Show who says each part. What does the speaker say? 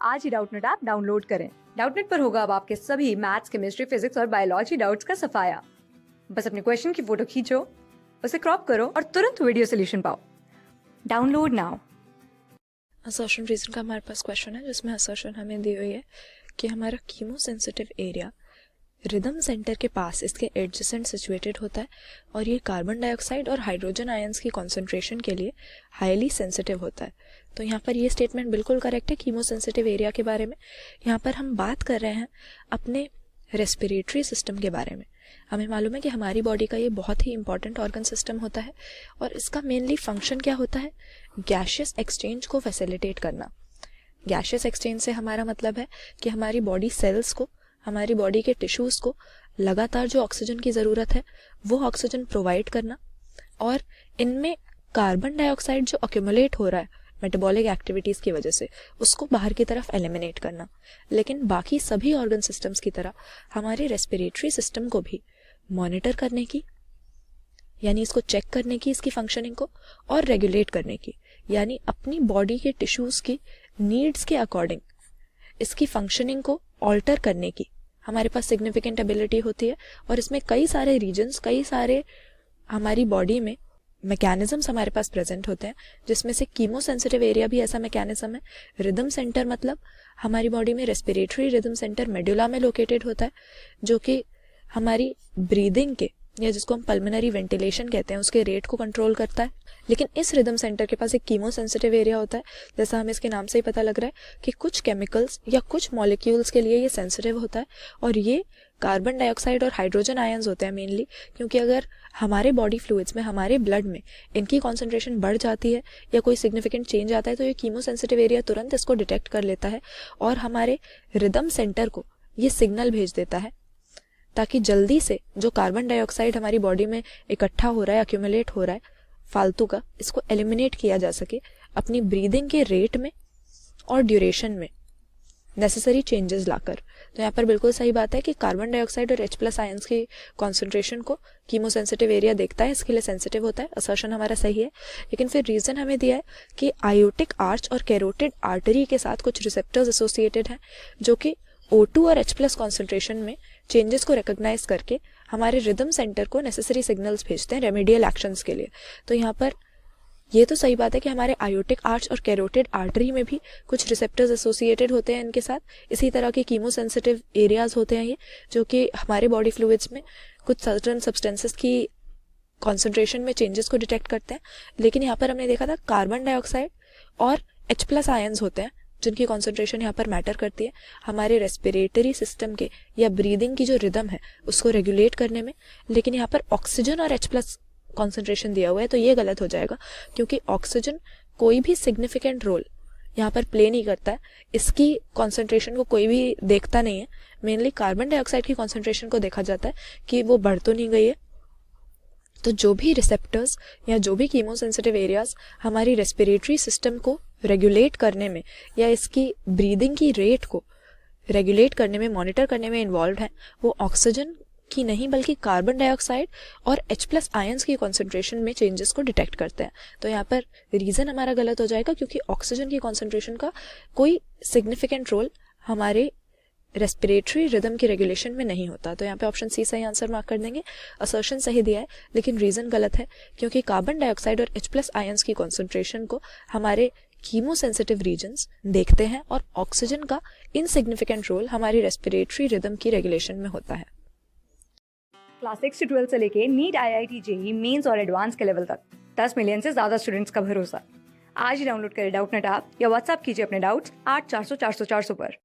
Speaker 1: आज ही Doubtnut app download करें। Doubtnut पर होगा अब आपके सभी मैथ्स, केमिस्ट्री, फिजिक्स और बायोलॉजी डाउट्स का सफाया। बस अपने क्वेश्चन की फोटो खींचो, उसे क्रॉप करो और तुरंत वीडियो सोल्यूशन पाओ। Download now.
Speaker 2: असर्शन रीजन का हमारे पास क्वेश्चन है जिसमें असर्शन हमें दी हुई है कि हमारा chemo sensitive area rhythm centre के पास इसके एडजेसेंट सिचुएटेड होता है और ये कार्बन डाइऑक्साइड और हाइड्रोजन आयंस की कॉन्सेंट्रेशन के लिए हाईली सेंसिटिव होता है। तो यहाँ पर ये स्टेटमेंट बिल्कुल करेक्ट है कीमो सेंसिटिव एरिया के बारे में। यहाँ पर हम बात कर रहे हैं अपने रेस्पिरेटरी सिस्टम के बारे में। हमें मालूम है कि हमारी बॉडी का ये बहुत ही इंपॉर्टेंट ऑर्गन सिस्टम होता है और इसका मेनली फंक्शन क्या होता है, गैशियस एक्सचेंज को फैसिलिटेट करना। गैशियस एक्सचेंज से हमारा मतलब है कि हमारी बॉडी सेल्स को, हमारी बॉडी के टिश्यूज को लगातार जो ऑक्सीजन की ज़रूरत है वो ऑक्सीजन प्रोवाइड करना और इनमें कार्बन डाइऑक्साइड जो अक्यूमुलेट हो रहा है मेटाबॉलिक एक्टिविटीज़ की वजह से उसको बाहर की तरफ एलिमिनेट करना। लेकिन बाकी सभी ऑर्गन सिस्टम्स की तरह हमारे रेस्पिरेटरी सिस्टम को भी मॉनिटर करने की, यानी इसको चेक करने की, इसकी फंक्शनिंग को, और रेगुलेट करने की, यानी अपनी बॉडी के टिश्यूज़ की नीड्स के अकॉर्डिंग इसकी फंक्शनिंग को ऑल्टर करने की हमारे पास सिग्निफिकेंट एबिलिटी होती है। और इसमें कई सारे रीजन्स, कई सारे हमारी बॉडी में मैकेनिज्म्स हमारे पास प्रेजेंट होते हैं, जिसमें से कीमो सेंसिटिव एरिया भी ऐसा मैकेनिज्म है। रिदम सेंटर मतलब हमारी बॉडी में रेस्पिरेटरी रिदम सेंटर मेडुला में लोकेटेड होता है, जो कि हमारी ब्रीदिंग के, या जिसको हम पल्मोनरी वेंटिलेशन कहते हैं, उसके रेट को कंट्रोल करता है। लेकिन इस रिदम सेंटर के पास एक कीमो सेंसिटिव एरिया होता है। जैसा हमें इसके नाम से ही पता लग रहा है कि कुछ केमिकल्स या कुछ मॉलिक्यूल्स के लिए ये सेंसिटिव होता है और ये कार्बन डाइऑक्साइड और हाइड्रोजन आयंस होते हैं मेनली, क्योंकि अगर हमारे बॉडी फ्लूइड्स में, हमारे ब्लड में इनकी कॉन्सेंट्रेशन बढ़ जाती है या कोई सिग्निफिकेंट चेंज आता है तो ये कीमो सेंसिटिव एरिया तुरंत इसको डिटेक्ट कर लेता है और हमारे रिदम सेंटर को ये सिग्नल भेज देता है ताकि जल्दी से जो कार्बन डाइऑक्साइड हमारी बॉडी में इकट्ठा हो रहा है, अक्यूमुलेट हो रहा है फालतू का, इसको एलिमिनेट किया जा सके अपनी ब्रीदिंग के रेट में और ड्यूरेशन में नेसेसरी चेंजेस लाकर। तो यहाँ पर बिल्कुल सही बात है कि कार्बन डाइऑक्साइड और H+ आयंस की कॉन्सेंट्रेशन को कीमो सेंसिटिव एरिया देखता है, इसके लिए सेंसिटिव होता है। असर्शन हमारा सही है, लेकिन फिर रीजन हमें दिया है कि आयोटिक आर्च और कैरोटिड आर्टरी के साथ कुछ रिसेप्टर्स एसोसिएटेड हैं जो कि O2 और H+ कॉन्सेंट्रेशन में चेंजेस को रिकॉग्नाइज करके हमारे रिदम सेंटर को नेसेसरी सिग्नल्स भेजते हैं रेमेडियल एक्शंस के लिए। तो यहाँ पर ये तो सही बात है कि हमारे आयोटिक आर्च और कैरोटिड आर्टरी में भी कुछ रिसेप्टर्स एसोसिएटेड होते हैं इनके साथ। इसी तरह के कीमो सेंसिटिव एरियाज होते हैं ये, जो कि हमारे बॉडी फ्लूइड्स में कुछ सर्टेन सब्सटेंसेस की कॉन्सेंट्रेशन में चेंजेस को डिटेक्ट करते हैं। लेकिन यहाँ पर हमने देखा था कार्बन डाइऑक्साइड और H+ आयंस होते हैं जिनकी कॉन्सेंट्रेशन यहाँ पर मैटर करती है हमारे रेस्पिरेटरी सिस्टम के या ब्रीदिंग की जो रिदम है उसको रेगुलेट करने में। लेकिन यहाँ पर ऑक्सीजन और H+ कॉन्सेंट्रेशन दिया हुआ है, तो ये गलत हो जाएगा क्योंकि ऑक्सीजन कोई भी सिग्निफिकेंट रोल यहाँ पर प्ले नहीं करता है। इसकी कॉन्सेंट्रेशन को कोई भी देखता नहीं है। मेनली कार्बन डाइऑक्साइड की कॉन्सेंट्रेशन को देखा जाता है कि वो बढ़ तो नहीं गई है। तो जो भी रिसेप्टर्स या जो भी कीमो सेंसिटिव एरियाज हमारी रेस्पिरेटरी सिस्टम को रेगुलेट करने में या इसकी ब्रीदिंग की रेट को रेगुलेट करने में, मॉनिटर करने में इन्वॉल्व है, वो ऑक्सीजन की नहीं बल्कि कार्बन डाइऑक्साइड और H+ आयंस की कॉन्सेंट्रेशन में चेंजेस को डिटेक्ट करते हैं। तो यहाँ पर रीजन हमारा गलत हो जाएगा क्योंकि ऑक्सीजन की कॉन्सेंट्रेशन का कोई सिग्निफिकेंट रोल हमारे रेस्पिरेटरी रिदम की रेगुलेशन में नहीं होता। तो यहाँ पे ऑप्शन सी सही आंसर मार्क कर देंगे। असर्शन सही दिया है लेकिन रीजन गलत है क्योंकि कार्बन डाइऑक्साइड और H+ आयंस की कॉन्सेंट्रेशन को हमारे कीमो सेंसिटिव रीजन्स देखते हैं और ऑक्सीजन का इनसिग्निफिकेंट रोल हमारी रेस्पिरेटरी रिदम की रेगुलेशन में होता है।
Speaker 1: क्लास 6 से 12 से लेके नीट, IIT, JEE मेंस और एडवांस के लेवल तक 10 मिलियन से ज्यादा स्टूडेंट्स का भरोसा। आज ही डाउनलोड करें डाउटनेट ऐप या व्हाट्सएप कीजिए अपने डाउट्स 8400 400 400 पर।